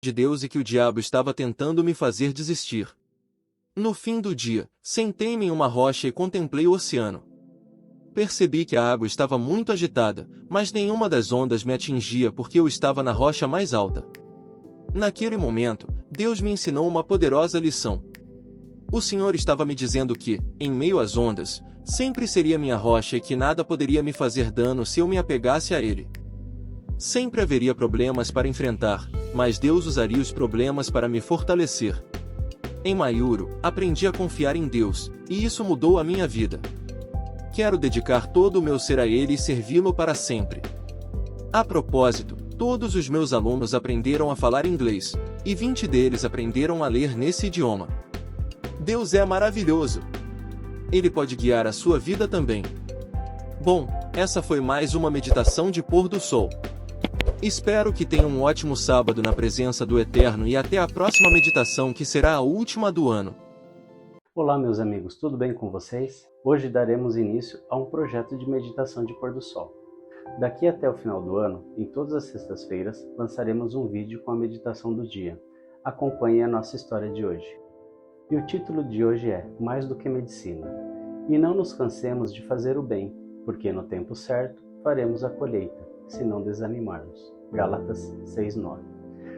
de Deus e que o diabo estava tentando me fazer desistir. No fim do dia, sentei-me em uma rocha e contemplei o oceano. Percebi que a água estava muito agitada, mas nenhuma das ondas me atingia porque eu estava na rocha mais alta. Naquele momento, Deus me ensinou uma poderosa lição. O Senhor estava me dizendo que, em meio às ondas, sempre seria minha rocha e que nada poderia me fazer dano se eu me apegasse a Ele. Sempre haveria problemas para enfrentar, mas Deus usaria os problemas para me fortalecer. Em Mayuro, aprendi a confiar em Deus, e isso mudou a minha vida. Quero dedicar todo o meu ser a Ele e servi-lo para sempre. A propósito, todos os meus alunos aprenderam a falar inglês, e 20 deles aprenderam a ler nesse idioma. Deus é maravilhoso. Ele pode guiar a sua vida também. Bom, essa foi mais uma meditação de pôr do sol. Espero que tenham um ótimo sábado na presença do Eterno e até a próxima meditação que será a última do ano. Olá meus amigos, tudo bem com vocês? Hoje daremos início a um projeto de meditação de pôr do sol. Daqui até o final do ano, em todas as sextas-feiras, lançaremos um vídeo com a meditação do dia. Acompanhe a nossa história de hoje. E o título de hoje é Mais do que Medicina. E não nos cansemos de fazer o bem, porque no tempo certo faremos a colheita, se não desanimarmos. Gálatas 6:9.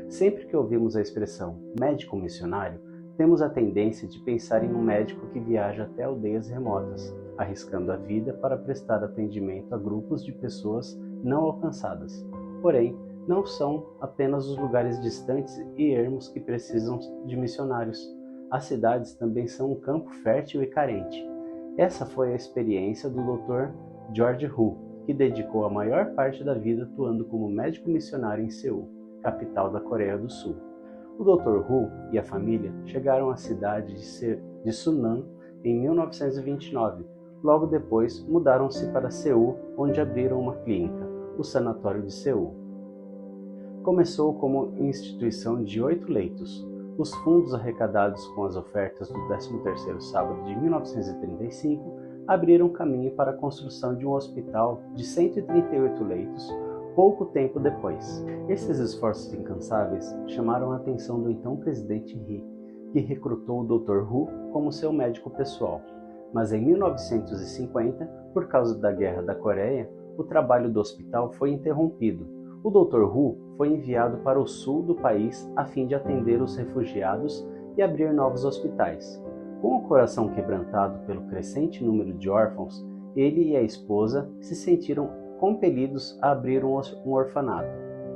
Sempre que ouvimos a expressão médico missionário, temos a tendência de pensar em um médico que viaja até aldeias remotas, arriscando a vida para prestar atendimento a grupos de pessoas não alcançadas. Porém, não são apenas os lugares distantes e ermos que precisam de missionários. As cidades também são um campo fértil e carente. Essa foi a experiência do Dr. George Hu, que dedicou a maior parte da vida atuando como médico missionário em Seul, capital da Coreia do Sul. O Dr. Hu e a família chegaram à cidade de Sunan em 1929. Logo depois, mudaram-se para Seul, onde abriram uma clínica, o Sanatório de Seul. Começou como instituição de 8 leitos. Os fundos arrecadados com as ofertas do 13º sábado de 1935 abriram caminho para a construção de um hospital de 138 leitos, pouco tempo depois. Esses esforços incansáveis chamaram a atenção do então presidente Ri, que recrutou o Dr. Hu como seu médico pessoal. Mas em 1950, por causa da Guerra da Coreia, o trabalho do hospital foi interrompido. O Dr. Hu foi enviado para o sul do país a fim de atender os refugiados e abrir novos hospitais. Com o coração quebrantado pelo crescente número de órfãos, ele e a esposa se sentiram compelidos a abrir um orfanato.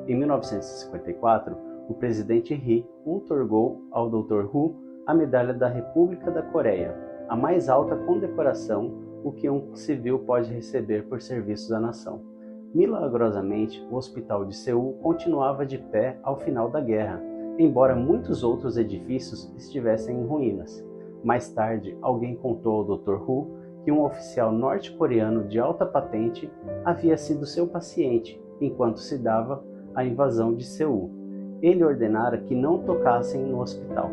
Em 1954, o presidente Ri outorgou ao Dr. Hu a Medalha da República da Coreia, a mais alta condecoração o que um civil pode receber por serviços à nação. Milagrosamente, o Hospital de Seul continuava de pé ao final da guerra, embora muitos outros edifícios estivessem em ruínas. Mais tarde, alguém contou ao Dr. Hu que um oficial norte-coreano de alta patente havia sido seu paciente enquanto se dava a invasão de Seul. Ele ordenara que não tocassem no hospital.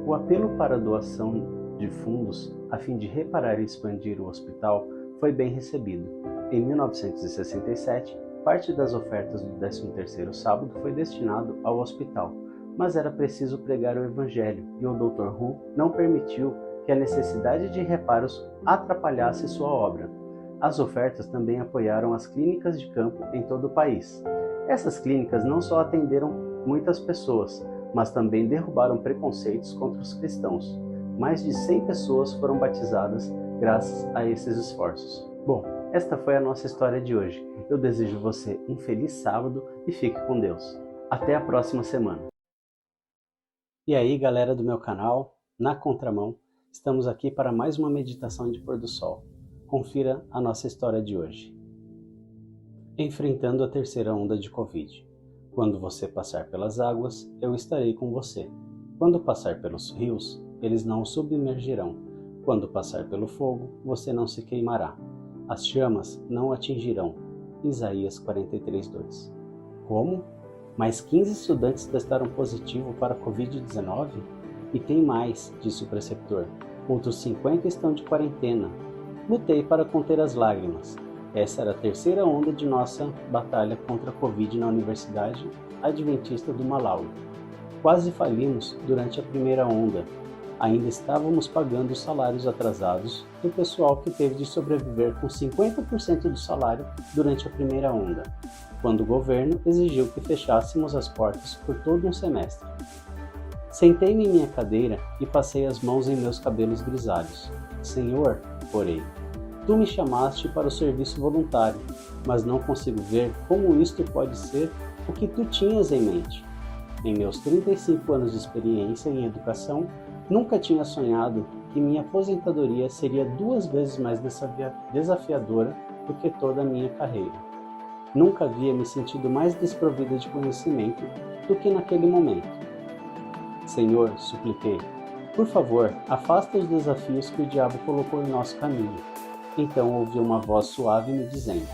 O apelo para a doação de fundos a fim de reparar e expandir o hospital foi bem recebido. Em 1967, parte das ofertas do 13º sábado foi destinado ao hospital, mas era preciso pregar o Evangelho e o Dr. Hu não permitiu que a necessidade de reparos atrapalhasse sua obra. As ofertas também apoiaram as clínicas de campo em todo o país. Essas clínicas não só atenderam muitas pessoas, mas também derrubaram preconceitos contra os cristãos. Mais de 100 pessoas foram batizadas graças a esses esforços. Bom, esta foi a nossa história de hoje. Eu desejo você um feliz sábado e fique com Deus. Até a próxima semana. E aí, galera do meu canal, na contramão, estamos aqui para mais uma meditação de pôr do sol. Confira a nossa história de hoje. Enfrentando a terceira onda de Covid. Quando você passar pelas águas, eu estarei com você. Quando passar pelos rios, eles não o submergirão. Quando passar pelo fogo, você não se queimará. As chamas não o atingirão. Isaías 43:2. Como? Mais 15 estudantes testaram positivo para a Covid-19? E tem mais, disse o preceptor. Outros 50 estão de quarentena. Lutei para conter as lágrimas. Essa era a terceira onda de nossa batalha contra a Covid na Universidade Adventista do Malawi. Quase falimos durante a primeira onda. Ainda estávamos pagando os salários atrasados do pessoal que teve de sobreviver com 50% do salário durante a primeira onda, quando o governo exigiu que fechássemos as portas por todo um semestre. Sentei-me em minha cadeira e passei as mãos em meus cabelos grisalhos. Senhor, orei, tu me chamaste para o serviço voluntário, mas não consigo ver como isto pode ser o que tu tinhas em mente. Em meus 35 anos de experiência em educação, nunca tinha sonhado que minha aposentadoria seria 2 vezes mais desafiadora do que toda a minha carreira. Nunca havia me sentido mais desprovida de conhecimento do que naquele momento. Senhor, supliquei, por favor, afasta os desafios que o diabo colocou em nosso caminho. Então ouvi uma voz suave me dizendo,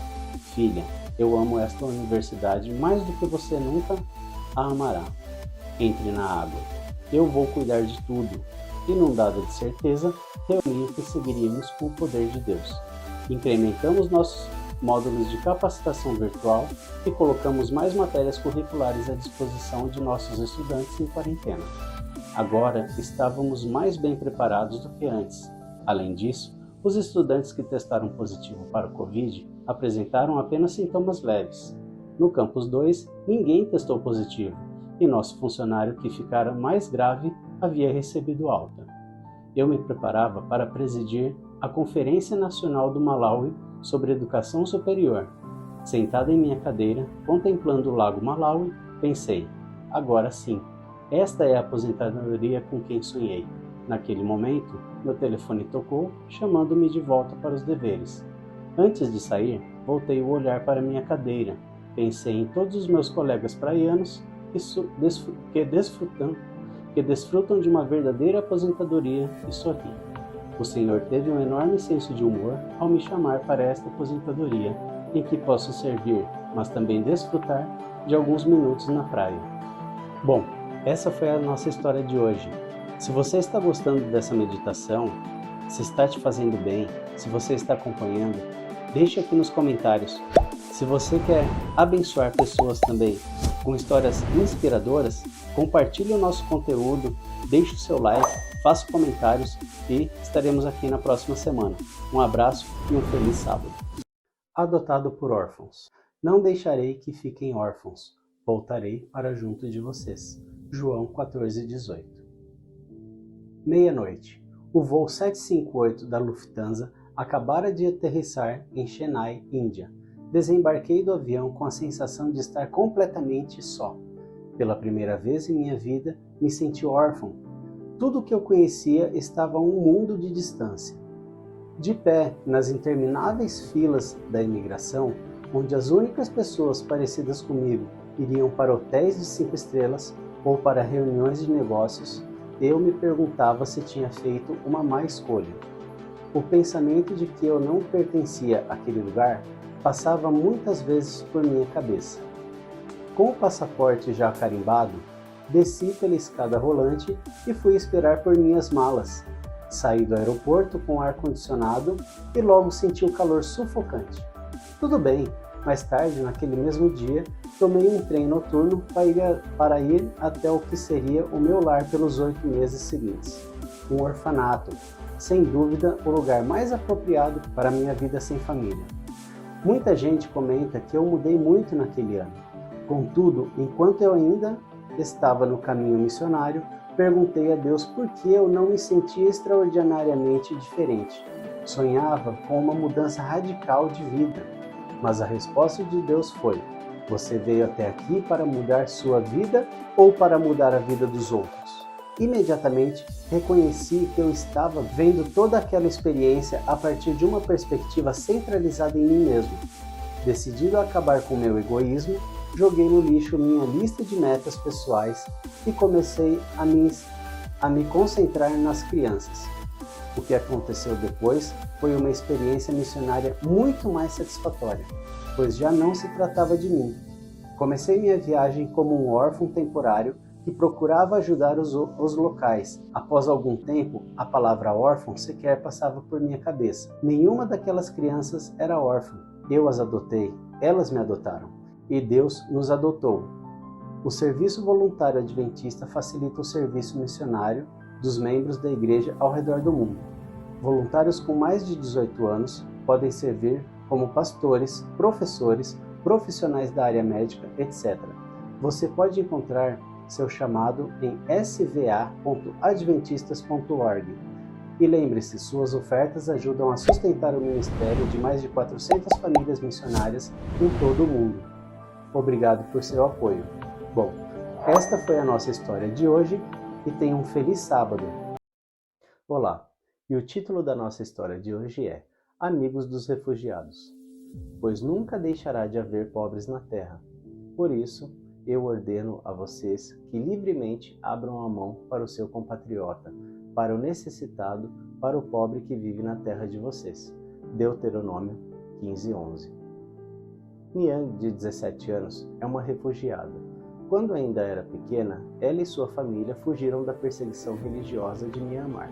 filha, eu amo esta universidade mais do que você nunca a amará. Entre na água. Eu vou cuidar de tudo. Inundada de certeza, reuni o que seguiríamos com o poder de Deus. Incrementamos nossos módulos de capacitação virtual e colocamos mais matérias curriculares à disposição de nossos estudantes em quarentena. Agora estávamos mais bem preparados do que antes. Além disso, os estudantes que testaram positivo para o Covid apresentaram apenas sintomas leves. No Campus 2, ninguém testou positivo, e nosso funcionário que ficara mais grave havia recebido alta. Eu me preparava para presidir a Conferência Nacional do Malawi sobre Educação Superior. Sentada em minha cadeira, contemplando o lago Malawi, pensei, agora sim, esta é a aposentadoria com quem sonhei. Naquele momento, meu telefone tocou, chamando-me de volta para os deveres. Antes de sair, voltei o olhar para minha cadeira. Pensei em todos os meus colegas praianos que desfrutam de uma verdadeira aposentadoria e sorri. O Senhor teve um enorme senso de humor ao me chamar para esta aposentadoria, em que posso servir, mas também desfrutar de alguns minutos na praia. Bom, essa foi a nossa história de hoje. Se você está gostando dessa meditação, se está te fazendo bem, se você está acompanhando, deixe aqui nos comentários. Se você quer abençoar pessoas também com histórias inspiradoras, compartilhe o nosso conteúdo, deixe o seu like, faça comentários e estaremos aqui na próxima semana. Um abraço e um feliz sábado. Adotado por órfãos. Não deixarei que fiquem órfãos, voltarei para junto de vocês. João 14:18. Meia-noite. O voo 758 da Lufthansa acabara de aterrissar em Chennai, Índia. Desembarquei do avião com a sensação de estar completamente só. Pela primeira vez em minha vida, me senti órfão. Tudo o que eu conhecia estava a um mundo de distância. De pé, nas intermináveis filas da imigração, onde as únicas pessoas parecidas comigo iriam para hotéis de 5 estrelas ou para reuniões de negócios, eu me perguntava se tinha feito uma má escolha. O pensamento de que eu não pertencia àquele lugar passava muitas vezes por minha cabeça. Com o passaporte já carimbado, desci pela escada rolante e fui esperar por minhas malas. Saí do aeroporto com ar-condicionado e logo senti o calor sufocante. Tudo bem, mais tarde, naquele mesmo dia, tomei um trem noturno para ir até o que seria o meu lar pelos 8 meses seguintes. Um orfanato, sem dúvida o lugar mais apropriado para minha vida sem família. Muita gente comenta que eu mudei muito naquele ano. Contudo, enquanto eu ainda estava no caminho missionário, perguntei a Deus por que eu não me sentia extraordinariamente diferente. Sonhava com uma mudança radical de vida, mas a resposta de Deus foi: você veio até aqui para mudar sua vida ou para mudar a vida dos outros? Imediatamente reconheci que eu estava vendo toda aquela experiência a partir de uma perspectiva centralizada em mim mesmo. Decidido a acabar com meu egoísmo, joguei no lixo minha lista de metas pessoais e comecei a me concentrar nas crianças. O que aconteceu depois foi uma experiência missionária muito mais satisfatória, pois já não se tratava de mim. Comecei minha viagem como um órfão temporário que procurava ajudar os locais. Após algum tempo, a palavra órfão sequer passava por minha cabeça. Nenhuma daquelas crianças era órfã. Eu as adotei, elas me adotaram. E Deus nos adotou. O Serviço Voluntário Adventista facilita o serviço missionário dos membros da igreja ao redor do mundo. Voluntários com mais de 18 anos podem servir como pastores, professores, profissionais da área médica, etc. Você pode encontrar seu chamado em sva.adventistas.org. E lembre-se, suas ofertas ajudam a sustentar o ministério de mais de 400 famílias missionárias em todo o mundo. Obrigado por seu apoio. Bom, esta foi a nossa história de hoje e tenha um feliz sábado. Olá, e o título da nossa história de hoje é Amigos dos Refugiados. Pois nunca deixará de haver pobres na terra. Por isso, eu ordeno a vocês que livremente abram a mão para o seu compatriota, para o necessitado, para o pobre que vive na terra de vocês. Deuteronômio 15:11. Niang, de 17 anos, é uma refugiada. Quando ainda era pequena, ela e sua família fugiram da perseguição religiosa de Myanmar.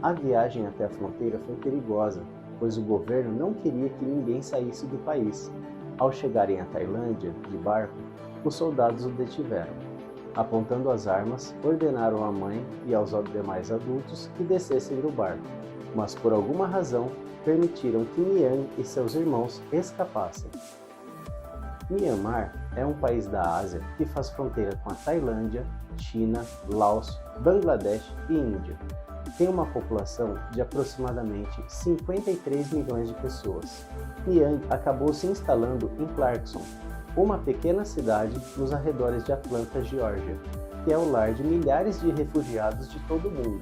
A viagem até a fronteira foi perigosa, pois o governo não queria que ninguém saísse do país. Ao chegarem à Tailândia, de barco, os soldados o detiveram. Apontando as armas, ordenaram à mãe e aos demais adultos que descessem do barco, mas por alguma razão permitiram que Niang e seus irmãos escapassem. Myanmar é um país da Ásia que faz fronteira com a Tailândia, China, Laos, Bangladesh e Índia. Tem uma população de aproximadamente 53 milhões de pessoas. Niang acabou se instalando em Clarkson, uma pequena cidade nos arredores de Atlanta, Geórgia, que é o lar de milhares de refugiados de todo o mundo.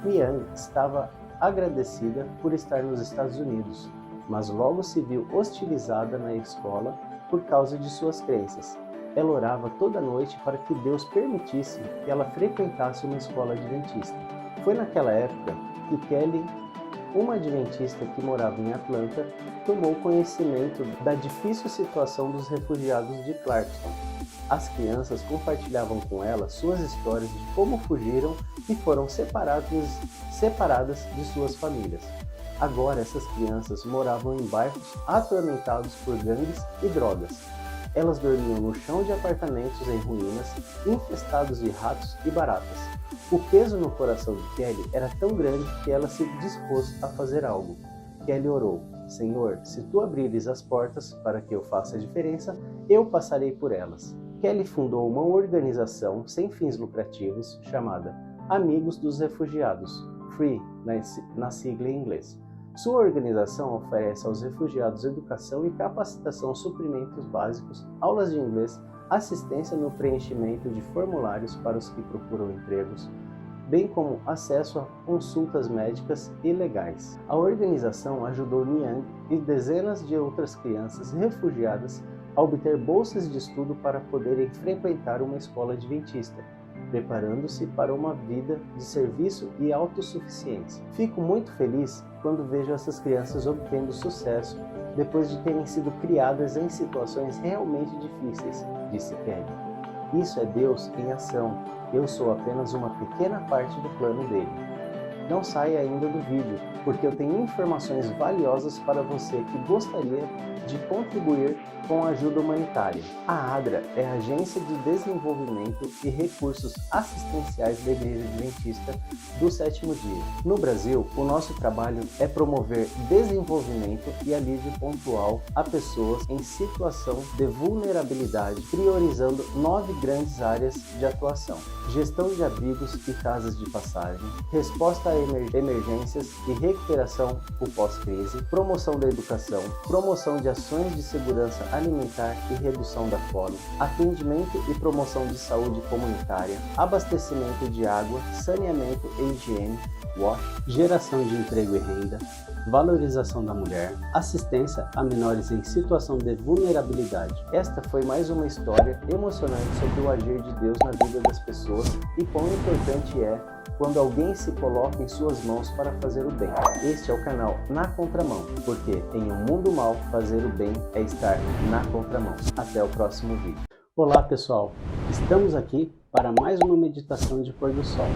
Niang estava agradecida por estar nos Estados Unidos, mas logo se viu hostilizada na escola por causa de suas crenças. Ela orava toda noite para que Deus permitisse que ela frequentasse uma escola adventista. Foi naquela época que Kelly, uma adventista que morava em Atlanta, tomou conhecimento da difícil situação dos refugiados de Clarkson. As crianças compartilhavam com ela suas histórias de como fugiram e foram separadas de suas famílias. Agora essas crianças moravam em bairros atormentados por gangues e drogas. Elas dormiam no chão de apartamentos em ruínas, infestados de ratos e baratas. O peso no coração de Kelly era tão grande que ela se dispôs a fazer algo. Kelly orou: Senhor, se tu abrires as portas para que eu faça a diferença, eu passarei por elas. Kelly fundou uma organização sem fins lucrativos chamada Amigos dos Refugiados, FREE na sigla em inglês. Sua organização oferece aos refugiados educação e capacitação, suprimentos básicos, aulas de inglês, assistência no preenchimento de formulários para os que procuram empregos, bem como acesso a consultas médicas e legais. A organização ajudou Niang e dezenas de outras crianças refugiadas a obter bolsas de estudo para poderem frequentar uma escola adventista, preparando-se para uma vida de serviço e autossuficiência. Fico muito feliz quando vejo essas crianças obtendo sucesso depois de terem sido criadas em situações realmente difíceis, disse Kelly. Isso é Deus em ação. Eu sou apenas uma pequena parte do plano dele. Não saia ainda do vídeo, porque eu tenho informações valiosas para você que gostaria de contribuir com a ajuda humanitária. A ADRA é a Agência de Desenvolvimento e Recursos Assistenciais da Igreja Adventista do Sétimo Dia. No Brasil, o nosso trabalho é promover desenvolvimento e alívio pontual a pessoas em situação de vulnerabilidade, priorizando 9 grandes áreas de atuação: gestão de abrigos e casas de passagem, resposta a emergências e recuperação por pós-crise, promoção da educação, promoção de ações de segurança alimentar e redução da fome, atendimento e promoção de saúde comunitária, abastecimento de água, saneamento e higiene, WASH, geração de emprego e renda, valorização da mulher, assistência a menores em situação de vulnerabilidade. Esta foi mais uma história emocionante sobre o agir de Deus na vida das pessoas e quão importante é quando alguém se coloca em suas mãos para fazer o bem. Este é o canal Na Contramão, porque em um mundo mau, fazer o bem é estar na contramão. Até o próximo vídeo. Olá pessoal, estamos aqui para mais uma meditação de pôr do sol.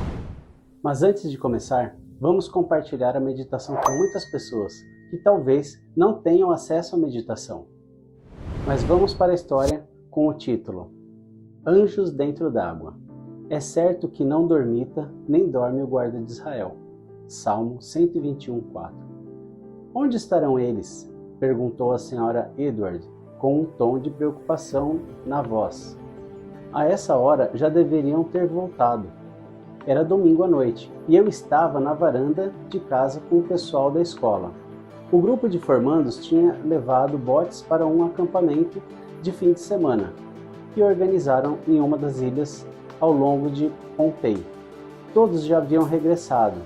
Mas antes de começar, vamos compartilhar a meditação com muitas pessoas que talvez não tenham acesso à meditação. Mas vamos para a história com o título Anjos dentro d'água. É certo que não dormita, nem dorme o guarda de Israel. Salmo 121:4. Onde estarão eles? Perguntou a senhora Edward, com um tom de preocupação na voz. A essa hora já deveriam ter voltado. Era domingo à noite e eu estava na varanda de casa com o pessoal da escola. O grupo de formandos tinha levado botes para um acampamento de fim de semana que organizaram em uma das ilhas ao longo de Pohnpei. Todos já haviam regressado,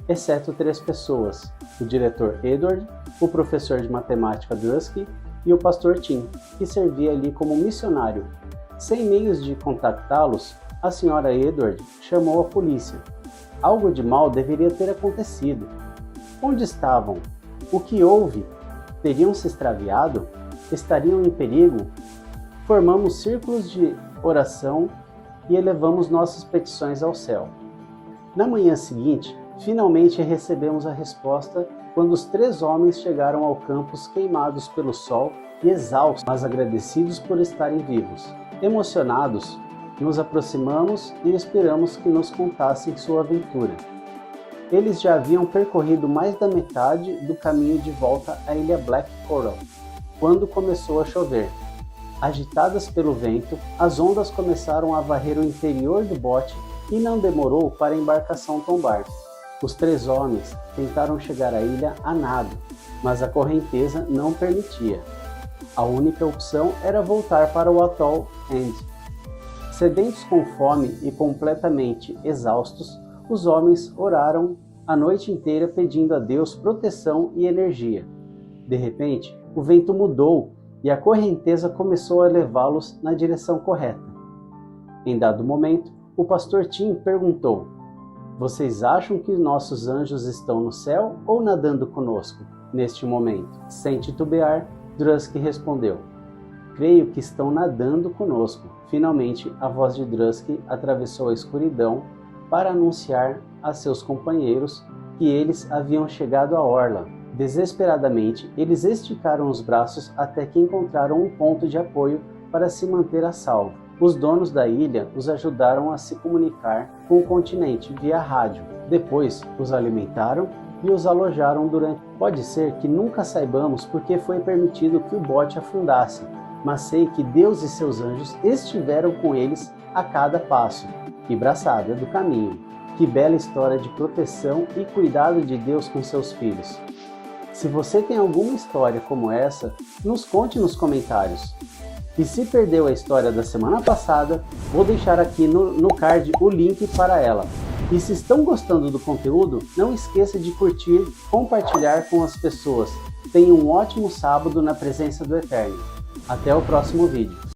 exceto 3 pessoas: o diretor Edward, o professor de matemática Drusky e o pastor Tim, que servia ali como missionário. Sem meios de contactá-los, a senhora Edward chamou a polícia. Algo de mal deveria ter acontecido. Onde estavam? O que houve? Teriam se extraviado? Estariam em perigo? Formamos círculos de oração e elevamos nossas petições ao céu. Na manhã seguinte, finalmente recebemos a resposta quando os 3 homens chegaram ao campus queimados pelo sol e exaustos, mas agradecidos por estarem vivos. Emocionados, nos aproximamos e esperamos que nos contassem sua aventura. Eles já haviam percorrido mais da metade do caminho de volta à ilha Black Coral, quando começou a chover. Agitadas pelo vento, as ondas começaram a varrer o interior do bote e não demorou para a embarcação tombar. Os 3 homens tentaram chegar à ilha a nado, mas a correnteza não permitia. A única opção era voltar para o atol End. Sedentos com fome e completamente exaustos, os homens oraram a noite inteira pedindo a Deus proteção e energia. De repente, o vento mudou e a correnteza começou a levá-los na direção correta. Em dado momento, o pastor Tim perguntou: "Vocês acham que nossos anjos estão no céu ou nadando conosco neste momento?" Sem titubear, Drusky respondeu: "Creio que estão nadando conosco." Finalmente, a voz de Drusky atravessou a escuridão para anunciar a seus companheiros que eles haviam chegado à orla. Desesperadamente, eles esticaram os braços até que encontraram um ponto de apoio para se manter a salvo. Os donos da ilha os ajudaram a se comunicar com o continente via rádio. Depois, os alimentaram e os alojaram durante... Pode ser que nunca saibamos porque foi permitido que o bote afundasse, mas sei que Deus e seus anjos estiveram com eles a cada passo e braçada do caminho. Que bela história de proteção e cuidado de Deus com seus filhos. Se você tem alguma história como essa, nos conte nos comentários. E se perdeu a história da semana passada, vou deixar aqui no card o link para ela. E se estão gostando do conteúdo, não esqueça de curtir, compartilhar com as pessoas. Tenha um ótimo sábado na presença do Eterno. Até o próximo vídeo.